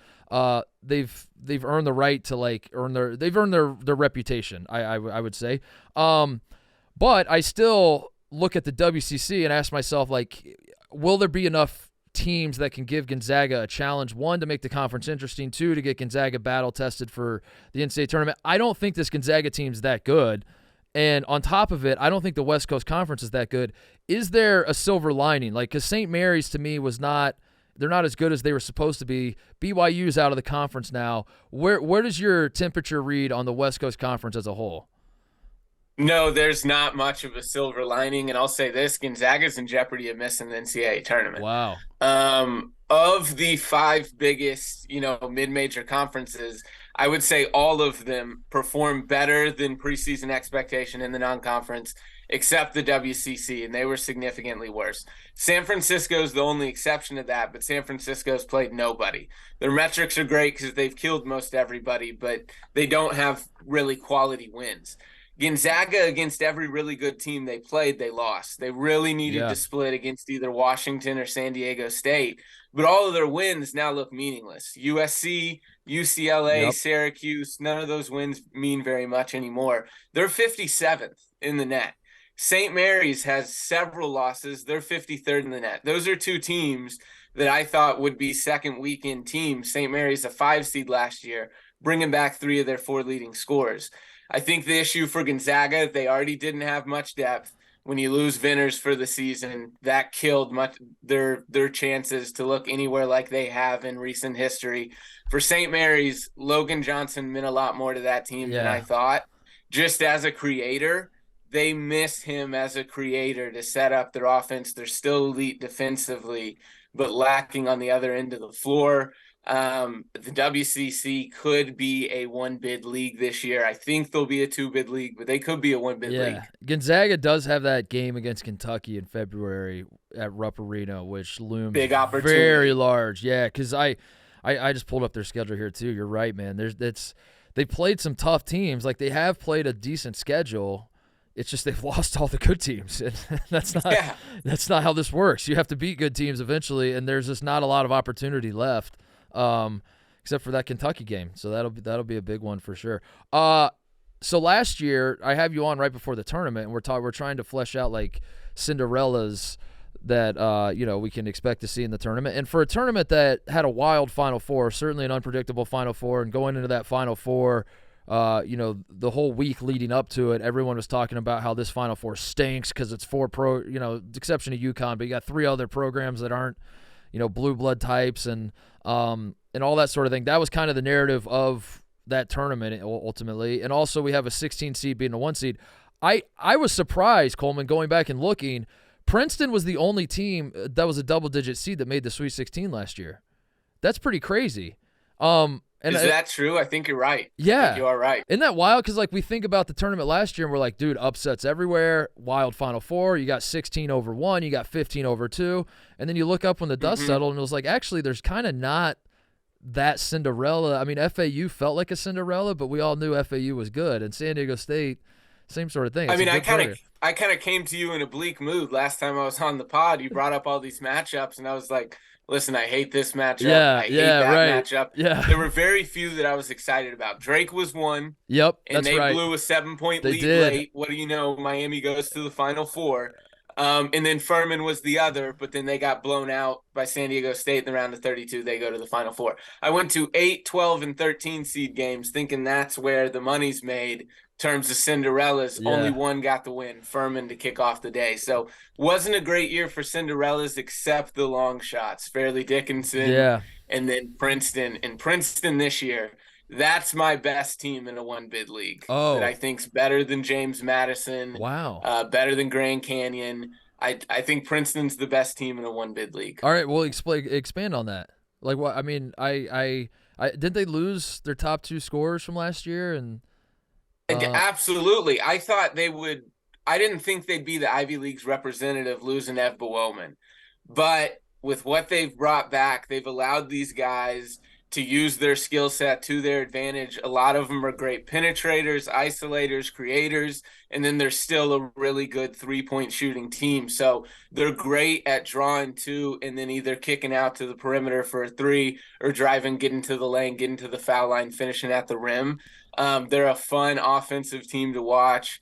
they've earned the right to like earn their reputation. I would say, but I still look at the WCC and ask myself, like, will there be enough teams that can give Gonzaga a challenge, 1, to make the conference interesting, 2, to get Gonzaga battle tested for the NCAA tournament? I don't think this Gonzaga team's that good. And on top of it, I don't think the West Coast Conference is that good. Is there a silver lining? Like, because St. Mary's to me they're not as good as they were supposed to be. BYU's out of the conference now. Where does your temperature read on the West Coast Conference as a whole? No, there's not much of a silver lining, and I'll say this: Gonzaga's in jeopardy of missing the NCAA tournament. Wow. Of the 5 biggest, mid-major conferences, I would say all of them perform better than preseason expectation in the non-conference, except the WCC, and they were significantly worse. San Francisco's the only exception to that, but San Francisco's played nobody. Their metrics are great because they've killed most everybody, but they don't have really quality wins. Gonzaga, against every really good team they played, they lost. They really needed to split against either Washington or San Diego State, but all of their wins now look meaningless. USC, UCLA, Syracuse, none of those wins mean very much anymore. They're 57th in the net. St. Mary's has several losses. They're 53rd in the net. Those are two teams that I thought would be second weekend teams. St. Mary's a 5 seed last year, bringing back 3 of their 4 leading scorers. I think the issue for Gonzaga, they already didn't have much depth. When you lose Vinters for the season, that killed much their chances to look anywhere like they have in recent history. For St. Mary's, Logan Johnson meant a lot more to that team than I thought. Just as a creator, they miss him as a creator to set up their offense. They're still elite defensively, but lacking on the other end of the floor. The WCC could be a 1-bid league this year. I think they'll be a 2-bid league, but they could be a 1-bid league. Gonzaga does have that game against Kentucky in February at Rupp Arena, which looms big opportunity, very large. Yeah, because I just pulled up their schedule here too. You're right, man. They played some tough teams. Like, they have played a decent schedule. It's just they've lost all the good teams. And that's not how this works. You have to beat good teams eventually, and there's just not a lot of opportunity left. Except for that Kentucky game. So that'll be a big one for sure. So last year I have you on right before the tournament, and we're trying to flesh out like Cinderellas that we can expect to see in the tournament. And for a tournament that had a wild Final Four, certainly an unpredictable Final Four, and going into that Final Four, the whole week leading up to it, everyone was talking about how this Final Four stinks because it's 4 exception to UConn, but you got 3 other programs that aren't blue blood types and all that sort of thing. That was kind of the narrative of that tournament ultimately. And also we have a 16 seed beating a 1 seed. I was surprised, Coleman, going back and looking. Princeton was the only team that was a double-digit seed that made the Sweet 16 last year. That's pretty crazy. Is that true? I think you're right. Yeah. I think you are right. Isn't that wild? Because, we think about the tournament last year, and we're like, dude, upsets everywhere, wild Final Four. You got 16 over 1, you got 15 over 2. And then you look up when the dust settled, and it was like, actually, there's kind of not that Cinderella. I mean, FAU felt like a Cinderella, but we all knew FAU was good. And San Diego State, same sort of thing. I mean, I kind of came to you in a bleak mood last time I was on the pod. You brought up all these matchups, and I was like, listen, I hate this matchup. I hate that matchup. Yeah. There were very few that I was excited about. Drake was one. Yep, and they blew a 7-point lead late. What do you know? Miami goes to the Final Four. And then Furman was the other, but then they got blown out by San Diego State in the round of 32. They go to the Final Four. I went to 8, 12, and 13 seed games thinking that's where the money's made in terms of Cinderellas. Yeah. Only one got the win, Furman, to kick off the day. So wasn't a great year for Cinderellas except the long shots. Fairleigh Dickinson and then Princeton. And Princeton this year, that's my best team in a 1-bid league. That I think's better than James Madison. Wow. Better than Grand Canyon. I think Princeton's the best team in a 1-bid league. All right, well, expand on that. Like, what? I mean, I didn't they lose their top 2 scorers from last year? And absolutely. I thought they would. I didn't think they'd be the Ivy League's representative losing Ev Bowoman. But with what they've brought back, they've allowed these guys to use their skill set to their advantage. A lot of them are great penetrators, isolators, creators, and then they're still a really good 3-point shooting team. So they're great at drawing 2 and then either kicking out to the perimeter for a 3 or driving, getting to the lane, getting to the foul line, finishing at the rim. They're a fun offensive team to watch.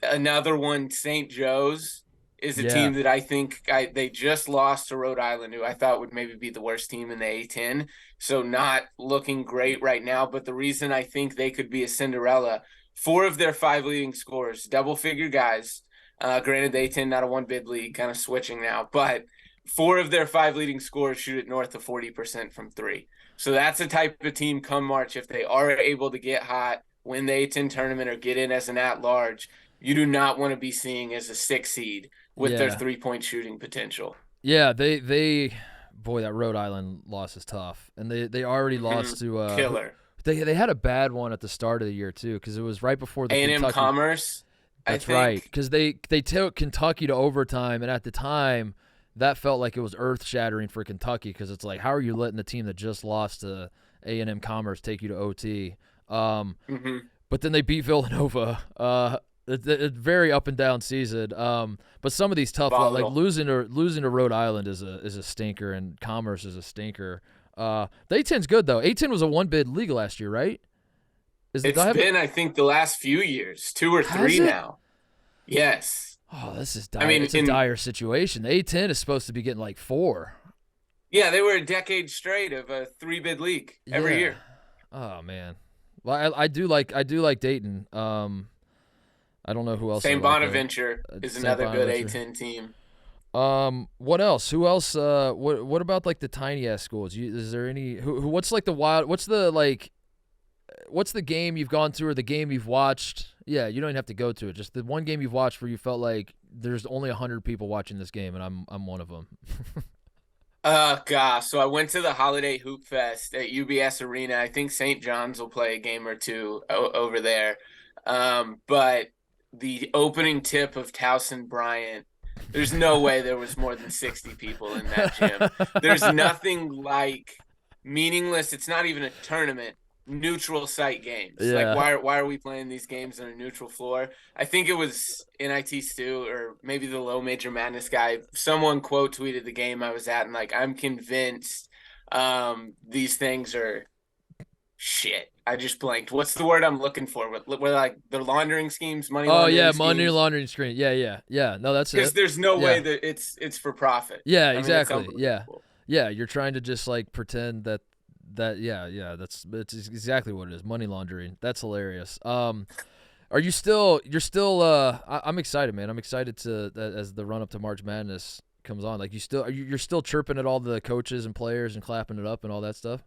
Another one, St. Joe's, is a team that I think they just lost to Rhode Island, who I thought would maybe be the worst team in the A-10. So not looking great right now. But the reason I think they could be a Cinderella, 4 of their 5 leading scorers, double-figure guys. Granted, the A-10 not a 1-bid league, kind of switching now. But 4 of their 5 leading scorers shoot it north of 40% from 3. So that's the type of team come March, if they are able to get hot, win the A-10 tournament or get in as an at-large, you do not want to be seeing as a 6 seed with their 3-point shooting potential. Yeah, they boy, that Rhode Island loss is tough. And they already lost to Killer. They had a bad one at the start of the year too, because it was right before the A&M Kentucky. Commerce. That's right, because they took Kentucky to overtime, and at the time, that felt like it was earth-shattering for Kentucky because it's like, how are you letting the team that just lost to A&M Commerce take you to OT? But then they beat Villanova. It's a very up and down season. But some of these tough, like losing to Rhode Island is a stinker, and Commerce is a stinker. The A-10's good though. A-10 was a 1-bid league last year, right? I think, the last few years, 2 or 3 now. Yes. Oh, this is dire. It's a dire situation. The A-10 is supposed to be getting like 4. Yeah, they were a decade straight of a 3-bid league every year. Oh man. Well, I do like Dayton. I don't know who else. St. Bonaventure is another good A-10 team. What else? Who else? What about like the tiny ass schools? Is there any? What's like the wild? What's the game you've gone to or the game you've watched? Yeah, you don't even have to go to it. Just the one game you've watched where you felt like there's only 100 people watching this game, and I'm one of them. Gosh. So I went to the Holiday Hoop Fest at UBS Arena. I think St. John's will play a game or two over there. But the opening tip of Towson Bryant, there's no way there was more than 60 people in that gym. There's nothing like meaningless. It's not even a tournament. Neutral site games. Yeah. Like why are we playing these games on a neutral floor? I think it was NIT Stu or maybe the Low Major Madness guy. Someone quote tweeted the game I was at and like, I'm convinced these things are shit. I just blanked. What's the word I'm looking for? Where like the laundering schemes, money laundering schemes? Money laundering scheme. Yeah. No, that's it. Because there's no way that it's for profit. Yeah, exactly. Yeah, you're trying to just like pretend that it's exactly what it is. Money laundering. That's hilarious. I'm excited, man. I'm excited as the run up to March Madness comes on. Like you're still chirping at all the coaches and players and clapping it up and all that stuff.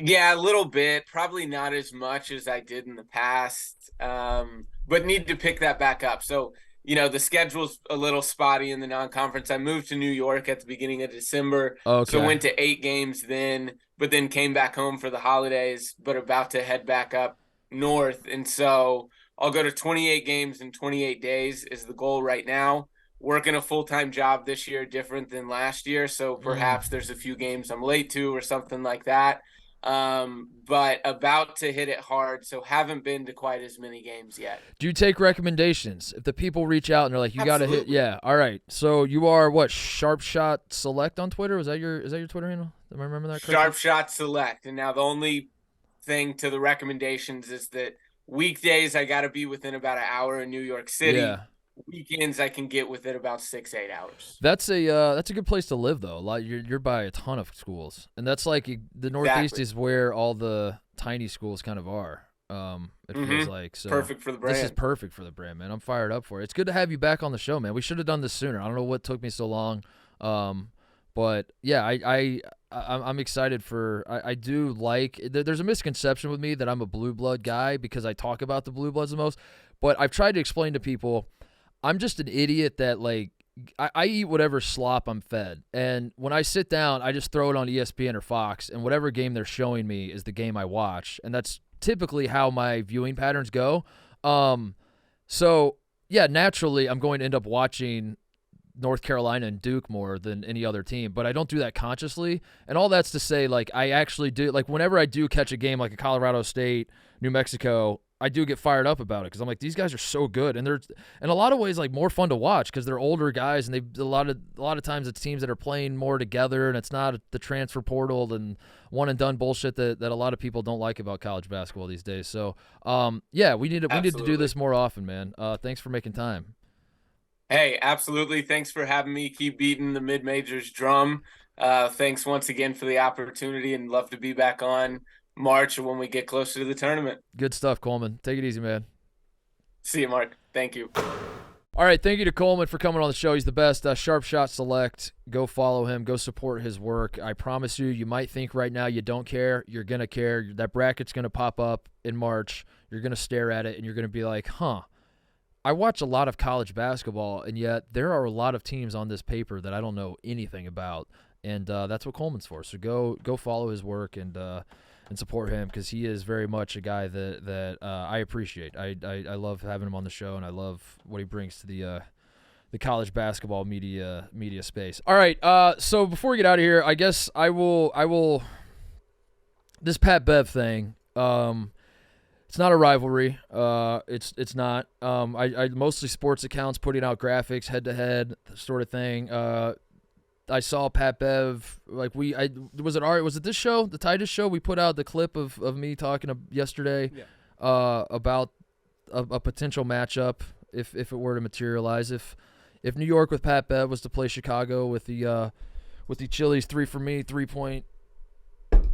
Yeah, a little bit. Probably not as much as I did in the past, but need to pick that back up. So, the schedule's a little spotty in the non-conference. I moved to New York at the beginning of December, so went to 8 games then, but then came back home for the holidays, but about to head back up north. And so I'll go to 28 games in 28 days is the goal right now. Working a full-time job this year, different than last year, so perhaps there's a few games I'm late to or something like that. But about to hit it hard, so haven't been to quite as many games yet. Do you take recommendations? If the people reach out and they're like, you got to hit, yeah, all right. So you are what, Sharp Shot Select on Twitter? Is that your Twitter handle? Am I remember that correctly? Sharp Shot Select. And now the only thing to the recommendations is that weekdays I got to be within about an hour in New York City. Yeah. Weekends I can get within about 6-8 hours. That's a good place to live though. You're by a ton of schools, and that's like the Northeast is where all the tiny schools kind of are. It feels like so perfect for the brand. This is perfect for the brand, man. I'm fired up for it. It's good to have you back on the show, man. We should have done this sooner. I don't know what took me so long, but yeah, I'm excited for. I do like. There's a misconception with me that I'm a blue blood guy because I talk about the blue bloods the most, but I've tried to explain to people. I'm just an idiot that, like, I eat whatever slop I'm fed. And when I sit down, I just throw it on ESPN or Fox, and whatever game they're showing me is the game I watch. And that's typically how my viewing patterns go. So, yeah, naturally, I'm going to end up watching North Carolina and Duke more than any other team. But I don't do that consciously. And all that's to say, like, I actually do. Like, whenever I do catch a game like a Colorado State, New Mexico, I do get fired up about it because I'm like, these guys are so good, and they're in a lot of ways like more fun to watch because they're older guys, and a lot of times it's teams that are playing more together, and it's not the transfer portal and one and done bullshit that a lot of people don't like about college basketball these days. So yeah, we need to do this more often, man. Thanks for making time. Hey, absolutely. Thanks for having me. Keep beating the mid-majors drum. Thanks once again for the opportunity, and love to be back on March or when we get closer to the tournament. Good stuff, Coleman. Take it easy, man. See you, Mark. Thank you. All right, thank you to Coleman for coming on the show. He's the best. Sharp Shot Select. Go follow him. Go support his work. I promise you might think right now you don't care. You're going to care. That bracket's going to pop up in March. You're going to stare at it, and you're going to be like, I watch a lot of college basketball, and yet there are a lot of teams on this paper that I don't know anything about, and that's what Coleman's for. So go follow his work, and and support him because he is very much a guy that I appreciate. I love having him on the show, and I love what he brings to the college basketball media space. All right, so before we get out of here, I guess I will this Pat Bev thing. It's not a rivalry. It's not. I mostly sports accounts putting out graphics, head to head sort of thing. I saw Pat Bev was it this show, the Titus show? We put out the clip of me talking yesterday about a potential matchup if it were to materialize. If New York with Pat Bev was to play Chicago with the Chili's 3 for me 3-point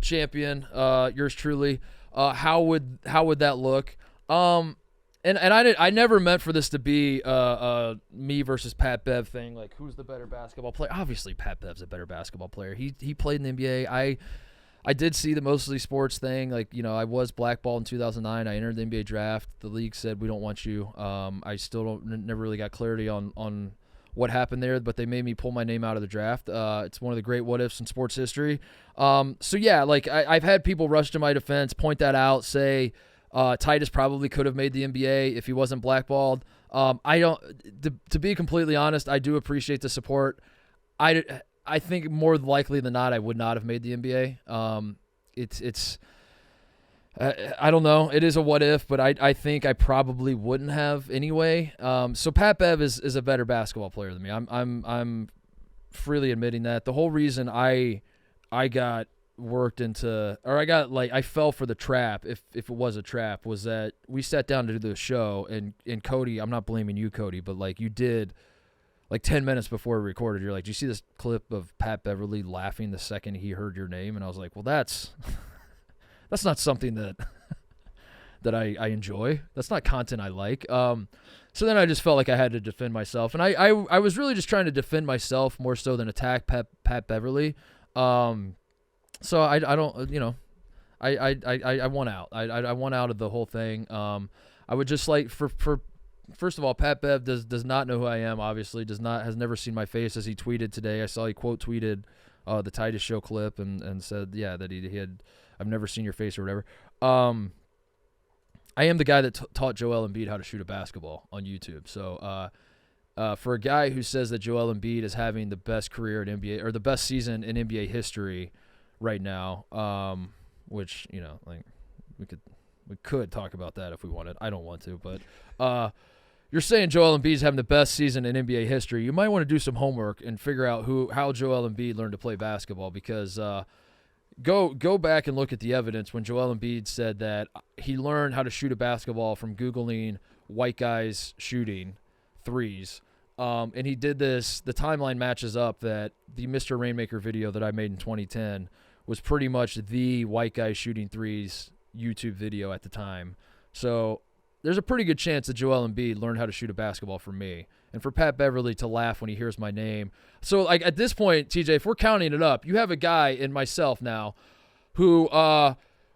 champion, yours truly. How would that look? And I never meant for this to be me versus Pat Bev thing. Like, who's the better basketball player? Obviously, Pat Bev's a better basketball player. He played in the NBA. I did see the mostly sports thing. Like, I was blackballed in 2009. I entered the NBA draft. The league said we don't want you. I still never really got clarity on what happened there, but they made me pull my name out of the draft. It's one of the great what ifs in sports history. So yeah, like I've had people rush to my defense, point that out, say Titus probably could have made the NBA if he wasn't blackballed. To be completely honest, I do appreciate the support. I think more likely than not, I would not have made the NBA. I don't know. It is a what if, but I think I probably wouldn't have anyway. So Pat Bev is a better basketball player than me. I'm freely admitting that. The whole reason I got worked into, or I fell for the trap, if it was a trap, was that we sat down to do the show, and Cody, I'm not blaming you, Cody, but like you did, like 10 minutes before we recorded, you're like, do you see this clip of Pat Beverly laughing the second he heard your name? And I was like, well, that's not something that I enjoy. That's not content I like. So then I just felt like I had to defend myself, and I was really just trying to defend myself more so than attack Pat Beverly. So I don't, I won out. I won out of the whole thing. I would just like for first of all, Pat Bev does not know who I am. Obviously, has never seen my face, as he tweeted today. I saw he quote tweeted the Titus show clip and said that he had, I've never seen your face or whatever. I am the guy that taught Joel Embiid how to shoot a basketball on YouTube. So for a guy who says that Joel Embiid is having the best career in NBA, or the best season in NBA history right now, which, like we could talk about that if we wanted. I don't want to, but you're saying Joel Embiid's having the best season in NBA history. You might want to do some homework and figure out how Joel Embiid learned to play basketball, because go back and look at the evidence when Joel Embiid said that he learned how to shoot a basketball from Googling white guys shooting threes. And he did this, the timeline matches up that the Mr. Rainmaker video that I made in 2010 was pretty much the white guy shooting threes YouTube video at the time. So there's a pretty good chance that Joel Embiid learned how to shoot a basketball from me. And for Pat Beverly to laugh when he hears my name. So, like, at this point, TJ, if we're counting it up, you have a guy in myself now who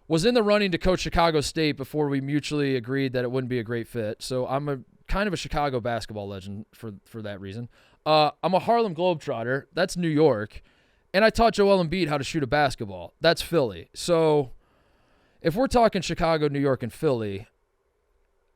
was in the running to coach Chicago State before we mutually agreed that it wouldn't be a great fit. So I'm kind of a Chicago basketball legend for that reason. I'm a Harlem Globetrotter. That's New York. And I taught Joel Embiid how to shoot a basketball. That's Philly. So if we're talking Chicago, New York, and Philly,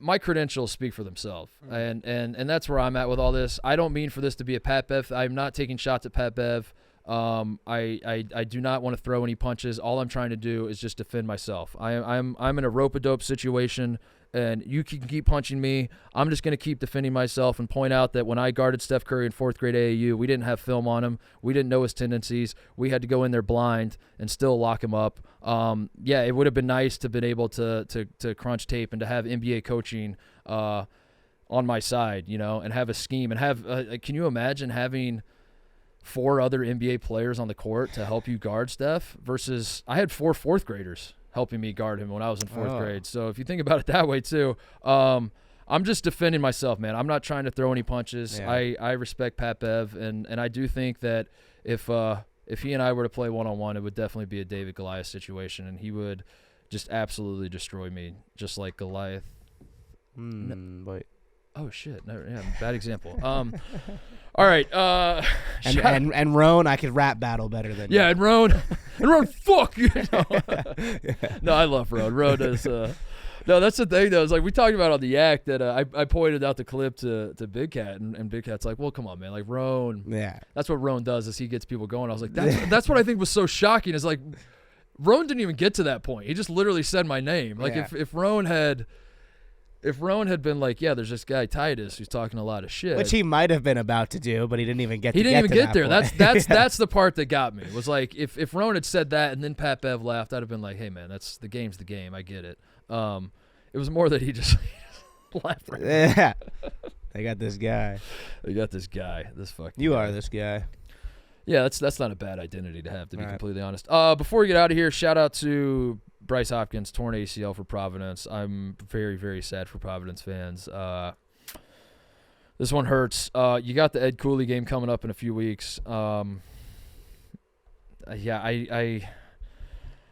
my credentials speak for themselves, and that's where I'm at with all this. I don't mean for this to be a Pat Bev. I'm not taking shots at Pat Bev. I do not want to throw any punches. All I'm trying to do is just defend myself. I'm in a rope-a-dope situation, and you can keep punching me. I'm just going to keep defending myself and point out that when I guarded Steph Curry in 4th grade AAU, we didn't have film on him. We didn't know his tendencies. We had to go in there blind and still lock him up. Yeah, it would have been nice to have been able to crunch tape and to have NBA coaching on my side, and have a scheme and have can you imagine having 4 other NBA players on the court to help you guard Steph versus I had 4 4th graders helping me guard him when I was in 4th grade. So if you think about it that way too, I'm just defending myself, man. I'm not trying to throw any punches. Yeah. I respect Pat Bev, and I do think that if he and I were to play one-on-one, it would definitely be a David Goliath situation, and he would just absolutely destroy me, just like Goliath. Wait. Oh shit! No, yeah, bad example. All right. And Roan, I could rap battle better than yeah, you. and Roan, fuck you. No, I love Roan. Roan is. No, that's the thing though. It's like we talked about on the Yak that I pointed out the clip to Big Cat, and Big Cat's like, well, come on, man, like Roan. Yeah. That's what Roan does is he gets people going. I was like, that's what I think was so shocking is like, Roan didn't even get to that point. He just literally said my name. Like if Roan had been like, yeah, there's this guy Titus who's talking a lot of shit, Which he might have been about to do, but he didn't even get. He didn't even get there. Point. That's the part that got me. Was like if Roan had said that and then Pat Bev laughed, I'd have been like, hey man, that's the game's the game. I get it. It was more that he just laughed. Right yeah. They got this guy. They got this guy. This fucking. You guy. are this guy. Yeah, that's not a bad identity to have, to be completely honest. Before we get out of here, shout out to Bryce Hopkins, torn ACL for Providence. I'm very, very sad for Providence fans. This one hurts. You got the Ed Cooley game coming up in a few weeks.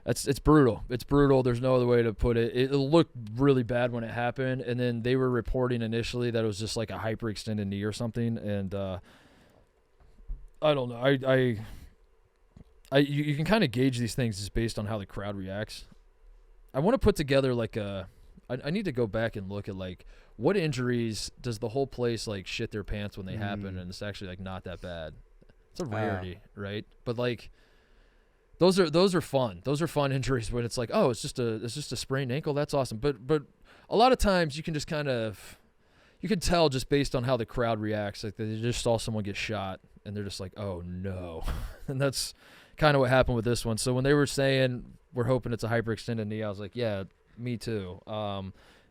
It's brutal. It's brutal. There's no other way to put it. It looked really bad when it happened, and then they were reporting initially that it was just like a hyperextended knee or something, and I don't know. You can kind of gauge these things just based on how the crowd reacts. I want to put together like I need to go back and look at like what injuries does the whole place like shit their pants when they happen, and it's actually like not that bad. It's a rarity, right? But like those are fun. Those are fun injuries when it's like, oh, it's just a sprained ankle. That's awesome. But a lot of times you can just kind of you can tell just based on how the crowd reacts. Like they just saw someone get shot and they're just like, oh no, and that's kind of what happened with this one. So when they were saying we're hoping it's a hyperextended knee, I was like, yeah, me too.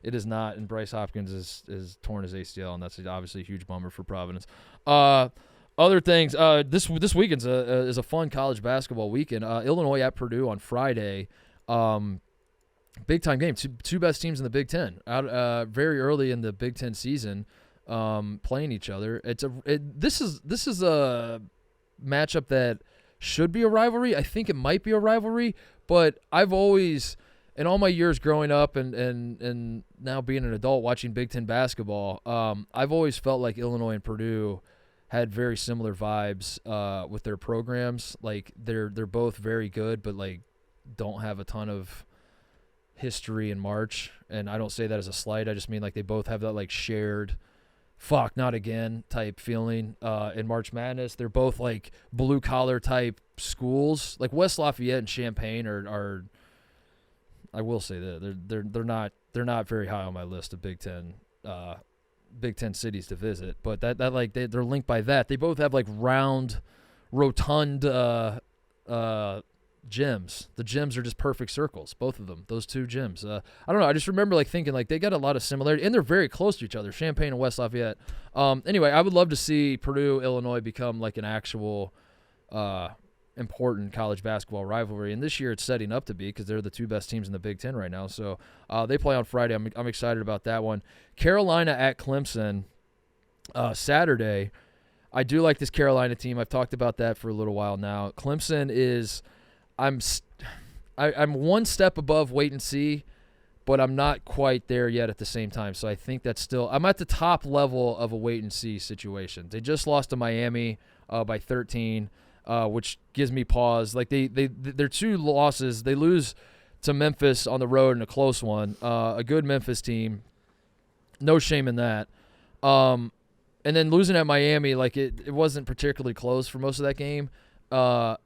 It is not, and Bryce Hopkins is torn his ACL, and that's obviously a huge bummer for Providence. Other things, this weekend is a fun college basketball weekend. Illinois at Purdue on Friday. Big time game. Two best teams in the Big Ten. Out very early in the Big Ten season, playing each other. This is a matchup that should be a rivalry. I think it might be a rivalry, but I've always, in all my years growing up and now being an adult watching Big Ten basketball, I've always felt like Illinois and Purdue had very similar vibes with their programs. Like they're both very good, but like don't have a ton of history in March. And I don't say that as a slight. I just mean like they both have that like shared fuck not again type feeling in March Madness. They're both like blue collar type schools. Like West Lafayette and Champaign are I will say that they're not very high on my list of Big Ten cities to visit, but that like they're linked by that. They both have like round, rotund gyms. The gyms are just perfect circles, both of them. Those two gyms. I don't know. I just remember like thinking like they got a lot of similarity, and they're very close to each other. Champaign and West Lafayette. Anyway, I would love to see Purdue, Illinois become like an actual important college basketball rivalry, and this year it's setting up to be because they're the two best teams in the Big Ten right now. So they play on Friday. I'm excited about that one. Carolina at Clemson Saturday. I do like this Carolina team. I've talked about that for a little while now. Clemson is I'm one step above wait and see, but I'm not quite there yet at the same time. So I think that's still I'm at the top level of a wait and see situation. They just lost to Miami by 13. Which gives me pause. Like their two losses, they lose to Memphis on the road in a close one. A good Memphis team, no shame in that. And then losing at Miami, like it wasn't particularly close for most of that game. But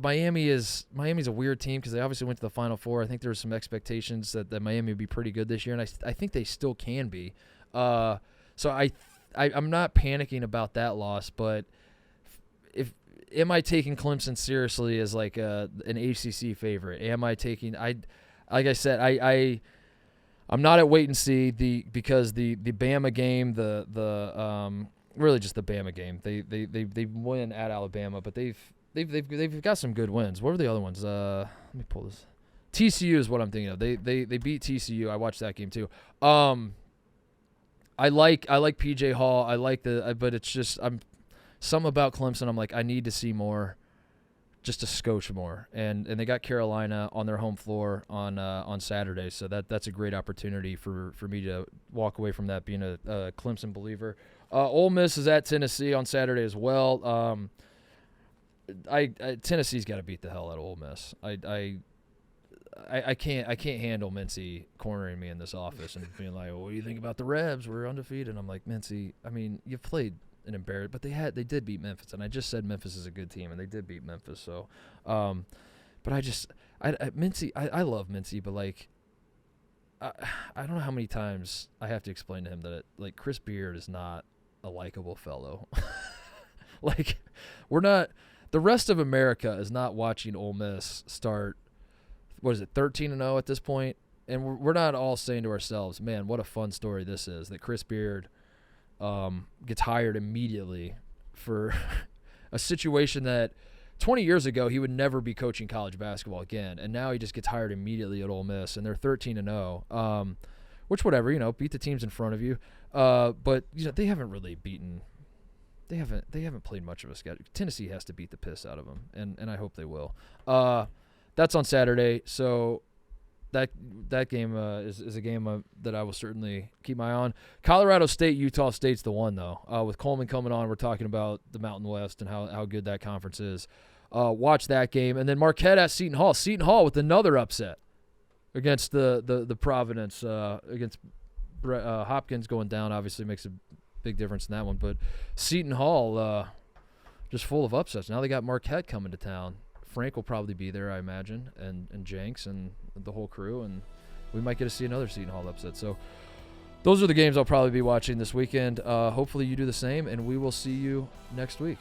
Miami's a weird team because they obviously went to the Final Four. I think there were some expectations that Miami would be pretty good this year, and I think they still can be. So I'm not panicking about that loss, but. Am I taking Clemson seriously as like an ACC favorite? Am I taking like I said, I'm not at wait and see because the Bama game, really just the Bama game. They win at Alabama, but they've got some good wins. What were the other ones? Let me pull this. TCU is what I'm thinking of. They beat TCU. I watched that game too. I like PJ Hall. I like but it's just something about Clemson, I'm like, I need to see more just a scotch more. And they got Carolina on their home floor on Saturday, so that's a great opportunity for me to walk away from that being a Clemson believer. Ole Miss is at Tennessee on Saturday as well. Tennessee's got to beat the hell out of Ole Miss. I can't handle Mincy cornering me in this office and being like, well, what do you think about the Rebs? We're undefeated. And I'm like, Mincy, I mean, you've played an embarrassment, but they did beat Memphis, and I just said Memphis is a good team, and they did beat Memphis. So, but Mincy, I love Mincy, but like, I don't know how many times I have to explain to him that like Chris Beard is not a likable fellow. Like, the rest of America is not watching Ole Miss start. What is it, 13-0 at this point? And we're not all saying to ourselves, man, what a fun story this is, that Chris Beard gets hired immediately for a situation that 20 years ago he would never be coaching college basketball again, and now he just gets hired immediately at Ole Miss, and they're 13-0, which whatever, beat the teams in front of you, but they haven't really beaten. They haven't played much of a schedule. Tennessee has to beat the piss out of them, and I hope they will. That's on Saturday, so that game is a game that I will certainly keep my eye on. Colorado State, Utah State's the one, though. With Coleman coming on, we're talking about the Mountain West and how good that conference is. Watch that game. And then Marquette at Seton Hall. Seton Hall with another upset against the Providence, against Hopkins going down, obviously makes a big difference in that one. But Seton Hall just full of upsets. Now they got Marquette coming to town. Frank will probably be there, I imagine, and Jenks and the whole crew, and we might get to see another Seton Hall upset. So those are the games I'll probably be watching this weekend. Hopefully you do the same, and we will see you next week.